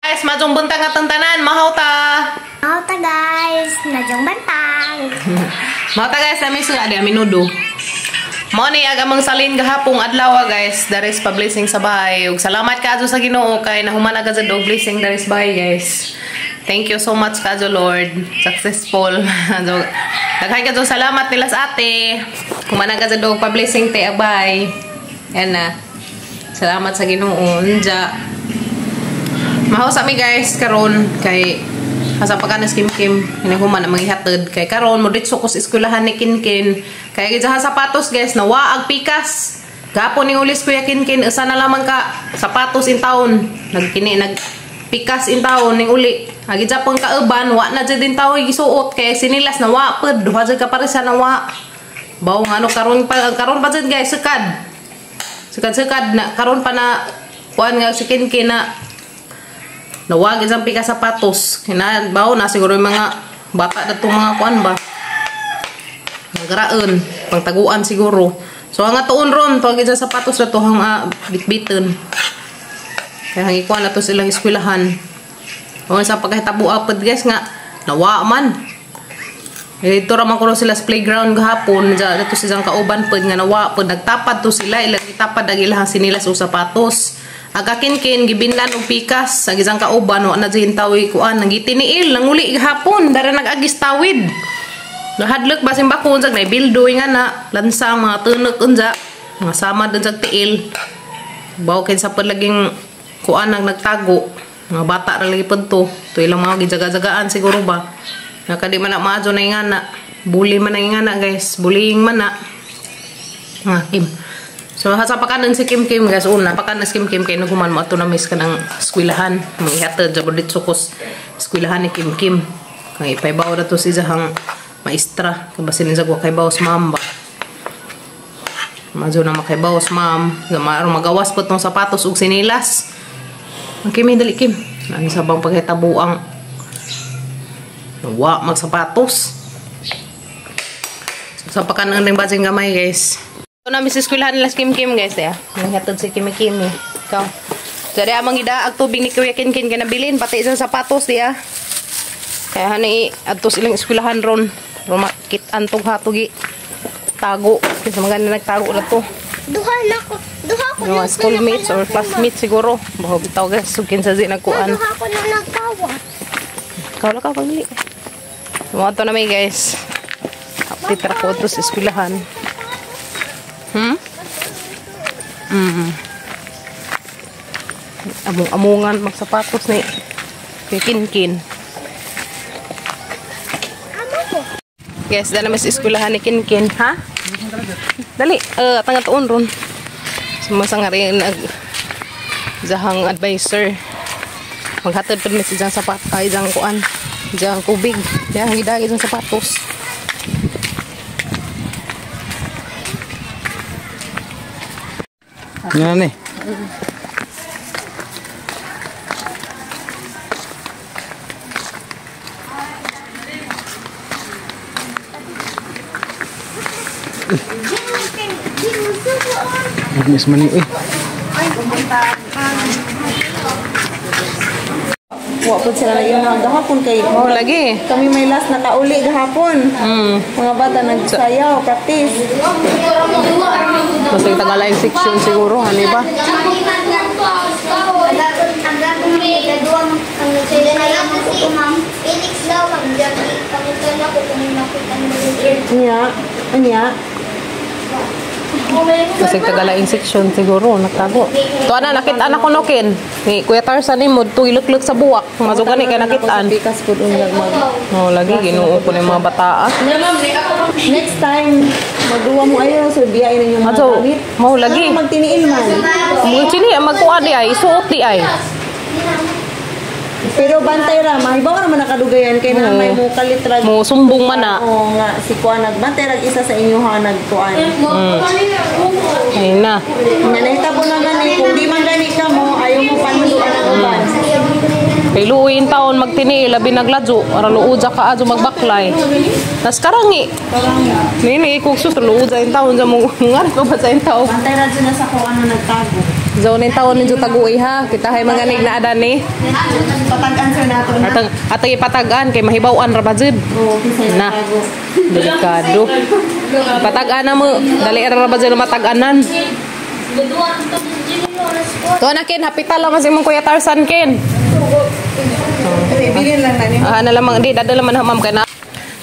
Guys, majong buntag atong tanan, mahaw ta. Mahaw ta guys, najong bantang. Mahaw ta guys, nami suga di minudo. Mao ni agamang salin gahapong adlaw guys, there is pa-blessing sa bahay. Ug salamat kadto sa Ginoo kay nahuman agad og blessing there is bahay guys. Thank you so much kadto Lord. Successful. Daghan kadto salamat nila sa ate. Human agad og pa-blessing te abay. Yan na. Salamat sa Ginoo. Unja. Mahaw sa mi guys karon kay asa pa kanas kim-kim hinahuman na manghihatod kay karon mo ditso ko sa eskwelahan ni Kinkin kay gidsa sapatos guys nawa ag pikas gapon ning ulis kuya Kinkin usa na lamang ka sapatos in taon nag pikas in taon ning uli agidsa pang kauban wa na jud din taon gisuot kay sinilas na wa pud duha jud ka parisa na wa baw ngano karon pa jud guys sukad na karon pa na kuan nga si Kinkin na nawag isang pika sapatos. Kinabaw na siguro yung mga bata na itong mga kuan ba. Nagaraan. Pangtaguan siguro. So ang atuon ron. Tuwag isang sapatos na ito ang bitbitin. Kaya ang ikuan na ito silang eskwelahan. O sa pagkahitabu apod guys nga. Nawa man. Ito raman ko sila sa playground gahapon. Ito silang kauban po nga nawa po. Nagtapad to sila. Ilang itapad ang ilang sinilas o sapatos. Aga Kinkin gibinlan og pikas sa isang kauban wa na jintawi kuan nagitiniil nanguli gahapon dara nagagis tawid nahadlok basin bakon sa bildoy nga na lansang mga tunog unja mga sama dun sa tiil baw kin sa laging kuan ang nagtago mga bata ra lagi pudto to ilang mga gijaga-jagaan siguro ba nakadi man na maajo na ingana bully man na ingana guys bullying man na Kim. So sa pakanan si Kim guys una pakanan si Kim kay naguman mo ato na miss ka ng eskwelahan mangihatod jabod dito kus eskwelahan ni Kim kay paybaw na to si Zahang maestra kay basin sa kay bawas ma'am ba majo na makaybawas ma'am gamaro magawas po tong sapatos ug sinilas ang Kim dali Kim ang sabang pagkitabuang wa magsapatos sa pakanan ng basing gamay guys. Ito na Mrs. Eskwelahan nila Kim guys ya. Nanghatod si Kim. Ikaw. Jadi amang idaag tubig ni Kuya Kinkin kay nabilin pati sa sapatos diya. Kaya hani adto silang eskwelahan ron. Rumakit antong hatugi. Tago. Kasi maganda nagtago na to. Duha ko na schoolmates or classmates siguro. Baho bitaw guys sugkin sa zinagkuan. Duha ko na nagtawa. Kawala ka pagli. Mo to na may guys. Update ra ko to sa eskwelahan. Among-amungan magsapatos ni Kinkin. Guys, dala mas eskwelahan ni Kinkin, ha? Dali, tanga tuon ron. Sumasang rin Zahang advisor. Maghatod pa si Jang sapat, Jang kuan, Jang kubig. Yang hidagi Jang sapatos. Yan nih. Miss mani Wa po sila lagi na gahapon kay Oh lagi. kami may last na kauli gahapon. Mga bata nagsayaw, practice. Kasi tagala yung section siguro, ano ba? Anya. Kasi tagala yung section siguro, nagtago. To ana nakita anak ko nokin. Ni Kuya Tarzan ni mod tuilok-lok sa buwak. Mazugan ni kay nakitaan. Pikas pud unjag mag. Oh lagi ginuo ko ni mga bata. Next time magduwa mo ayo so biyain ninyo mga Mazo, gamit. mau lagi. Magtiniil man. Mo sini magkuan di ay, suot di ay. Pero bantay ra, mahibaw ra man nakadugayan kay na may mo kalitrag. Mo sumbong man na. Oo nga si kuan nagbantay rag isa sa inyo ha nagkuan. Ay na. Nanahitabo na gani kung di man gani ka mo ayaw mo panuduan ang uban. Kay luuin taon magtini labi nagladyo ara luud ka adyo magbaklay. Tas karangi. Nini kung sus luud sa taon sa mo ngar ko ba sa taon. Bantay ra dyan na sa kung ano nagtago. Zone taon ninyo taguy ha. Kita hay mga nig na adan ni. Patagan sir nato na. Atong ipatagaan kay mahibaw-an ra ba jud. Na. Delikado. Patagaan na mo. Dali ra ba jud matag-anan. To na kin hapital lang kasi mong Kuya Tarzan kin. Bilin lang na ni. Na lamang di dadala man ma'am kana.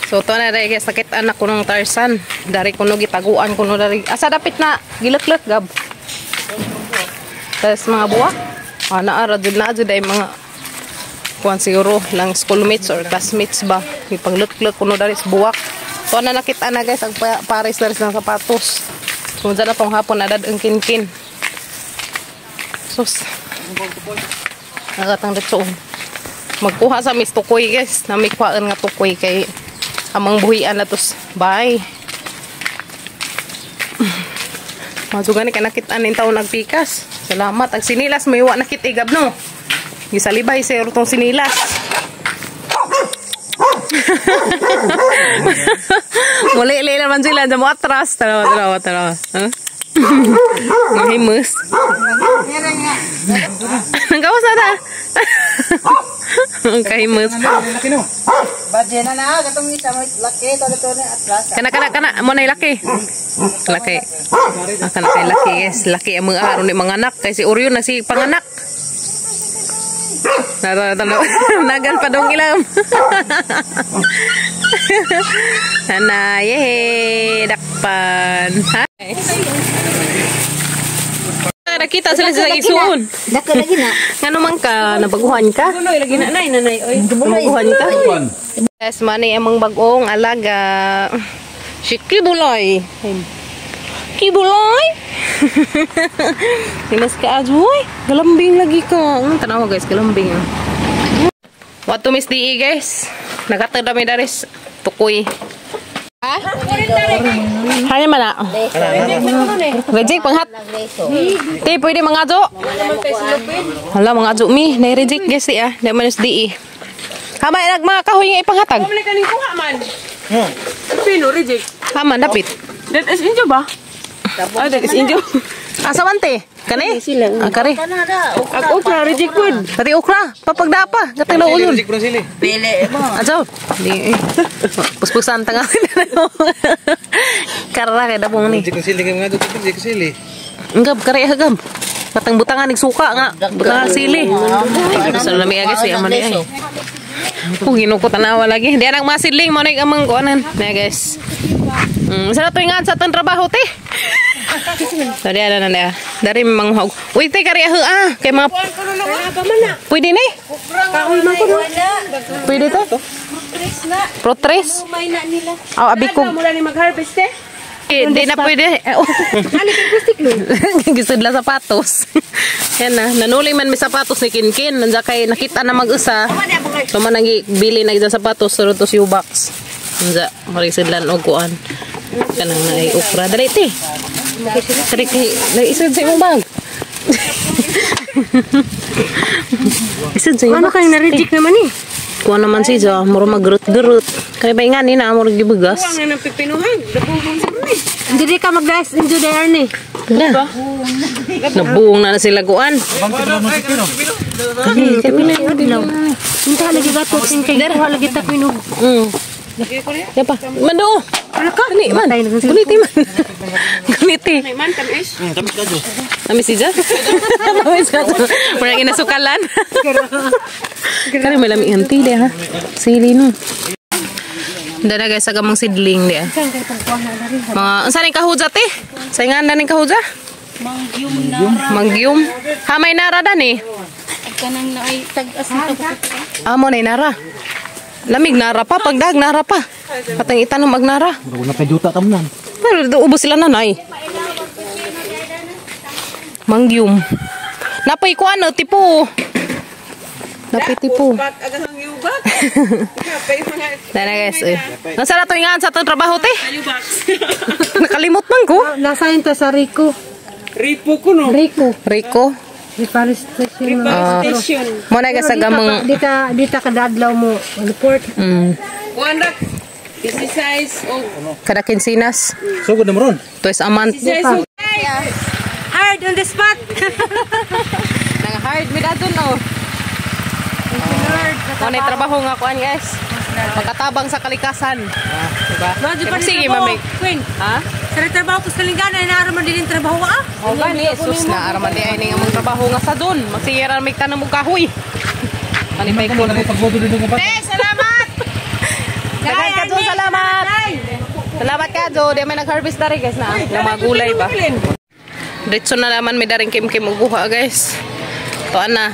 So to na dai guys sakit anak ko nung Tarzan. Dari kuno gitaguan kuno dari. Asa dapit na gileklek gab. Tapos mga buwak. Naara jud na jud ay mga kuan siguro lang schoolmates or classmates ba. Ipangleklek kuno dari sa buwak. So na nakita na guys ang pares dari ng sapatos. Kung dyan na tong hapon adad ang kinkin. Sus. Nagatang ditsoon. Magkuha sa mis tukoy guys. Namikuhaan nga tukoy kay amang buhian na tos. Bye. Masugan ni ka nakitaan ng taon nagpikas. Salamat. Ang sinilas may iwa nakit igab no. Gisalibay sa tong sinilas. Muli-li naman sila sa mga atras. Tarawa. Himus. Nanggawas na ta. Kahimus. Badya na katong isa laki to na atras. Kana mo na laki. Laki. Kana kay laki yes, laki ang mga aron ni mga anak kay si Orion na si panganak. Nagan pa dong ilam. Yehe, dakpan. Hai. Nakita sila sa isuon. Dako lagi na. Ngano man ka nabaguhan ka? Buloy lagi na nanay oy. Nabaguhan ka? Yes, mani among bagong alaga. Si Kibuloy. Kibuloy. Dimas ka ajoy. Galambing lagi ka. Tanaw guys, galambing. What to miss di guys? Nagata dami daris tukoy. Ha? Hanya mana? Reject panghat. Te pwede mangajo. Hala mangajo mi, na reject guys ya. Da manus di. Hamay nagma kahoy nga ipanghatag. Wala kaning kuha man. Pino reject. Haman dapit. That is injo ba? That is injo. Asa mante? Kani? Kare. Ak okra reject good. Pati okra, papagda pa. Gatang daw ulun. Pili mo. Ajo. Di. Puspusan tanga. Karra kay dabong ni. Jika sili kay mga dito, jika sili. Enggak kare hagam. Patang butangan ning suka nga. Butang sili. Sa lami guys ya man ay. Kung ginuko tanawa lagi. Di anang masidling mo ning amang kuanan. Na guys. Sa tuingan sa ton trabaho te. Dari ada nanda. Dari memang hog. Uy te kari kay mga pwede ni? Kahoy man ko. Pwede to? Protres. May na nila. Abi ko. Mula ni mag-harvest eh. Hindi na pwede. Halik ang plastic no. Gisudla sapatos. Yan na. Nanuli man may sapatos ni Kinkin. Nandiyan kay nakita na mag-usa. Tuma nang bili na isang sapatos. Suro to si U-Box. Nandiyan. Marisidlan o kuan. Kanang na ay ukra. Dali iti. Kari kay. Isud sa imong bag. Isud sa imong bag. Ano kayong na-reject naman eh? Kuha naman siya. Muro mag-gerut-gerut. Kaya ba nga ni na. Muro gibugas. Huwag nga ng pipinuhan. Dabubong sa mga eh. Hindi ka mag-guys, enjoy there ni. Wala. Nabuong na sila kuan. Kami na yun din. Hindi lagi gatot sin kay kuha lagi ta pinog. Yapa. Mando. Ano ka? Ni man. Kuniti man. Kuniti. May man tamis. Kami si Jan. Kami sa to. Murang inasukalan. Kami malami anti de ha. Sili no. Dada guys agamang sidling dia. Mga unsa ning kahuja te? Saingan na ning kahuja? Mangyum. Hamay nara dan ni. Kanang na ay tag-as na to. Amo na nara. Lamig nara pa pagdag nara pa. Patang itanong magnara. Wala kay juta tamnan. Pero ubos sila nanay. Mangyum. Napay ko ano tipo. Napay tipo. Bak agang yubat. Kapay mga. Dana guys. Nasa na to ingan sa tong trabaho te? Yubat. Nakalimot man ko. Nasa ta sa Rico. Ripo ko no. Rico. Reforestation. Station. Mo na sa gamang Dita kadadlaw mo report. One rack. This is size of kada kinsinas. Sugod na mo ron. Tues amant. size of. hard on the spot. Nang hard mi dadon oh. Ano trabaho nga kuan guys? Pagkatabang sa kalikasan. Diba? Sige mamig. Queen. Ha? Sa trabaho ko sa lingana inaaraman din trabaho ah. O gani, sus na araman di ay ning among trabaho nga sa don. Magsiyaran mig tanong og kahoy. Manipay ko na Pagboto din ng Eh, salamat. Daghan ka dun, salamat. Salamat ka do, di may nag-harvest dari guys na. Yung mga gulay ba? Diretso na naman may daring kim-kim uguha guys. Tuan na,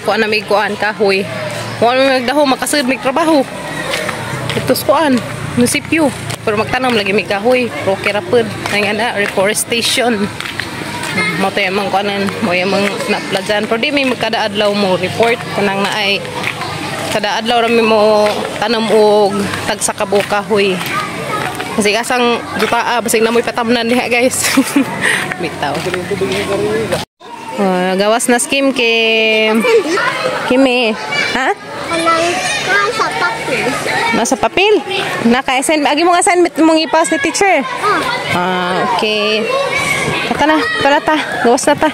kuan na may kuan kahoy. Kuan may magdaho makasid may trabaho. Itos kuan, munisipyo. Pero magtanam lagi may kahoy, pero kirapod. Ngayon na reforestation. Mo to yung mga kuanan, mo yung mga na-pladyan. Pero di may magkadaadlaw mo report kanang na ay kada adlaw rami mo tanam og tagsa ka kahoy. Kasi kasang dutaa basig na mo'y patamnan diha guys. Bitaw. Gawas na skim Kim. Kimi. Ha? Nasa papel. Nasa papel? Naka-assign. Agi mong assignment mong ipas ni teacher? Okay. Tata na. Tara ta. Gawas na ta.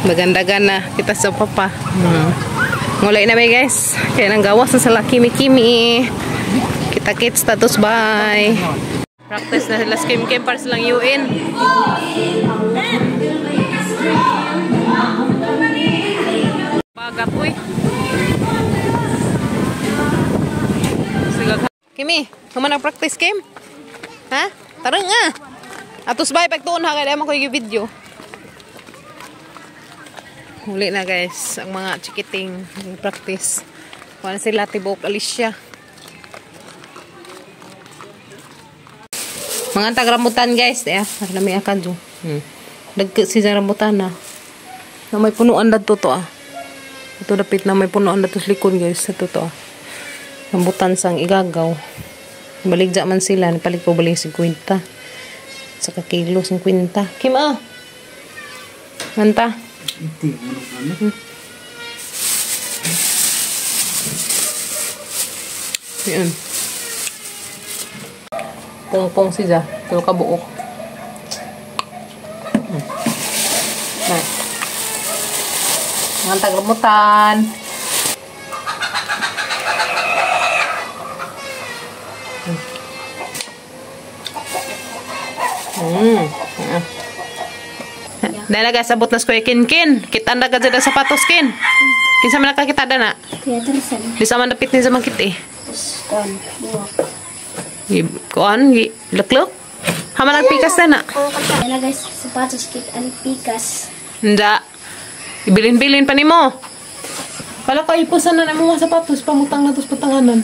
Magandagan na kita sa papa. Ngulay na may guys. Kaya nang gawas na sila kimi-kimi. Kita-kits status bye. Practice na sila skim-kim para silang UN. Bagat uy. Kimi, kaman ang practice Kim? Ha? Tarang nga. Atos bye pagtuon ha kaya naman ko yung video. Huli na guys, ang mga chikiting practice. Kuha na sila tibok Alicia. Mga tag-rambutan guys, nami akan jo. Dagke si rambutan na. Na may punuan na to ah. Ito dapit na may punuan na to sa likod guys, sa to ah. Rambutan sang igagaw. Baligja man sila, napalit ko baling 50. Saka kilo 50. Kim ah. Manta. Yan. Pong-pong siya. Pero kabuok. Nah. Mga taglamutan. Dahil nagasabot na square kin-kin. Kita na ka dyan sa sapatos kin. Kinsa man nakakita na. Kaya terusan. Di sa man napit ni sa mangkit eh. Kuan. Buwak. Kuan, laklok. Hama nagpikas na na. Yan na guys, sapatos kit ang pikas. Hindi. Ibilin-bilin pa ni mo. Pala ka ipusan na na mga sapatos. Pamutang na tos patanganan.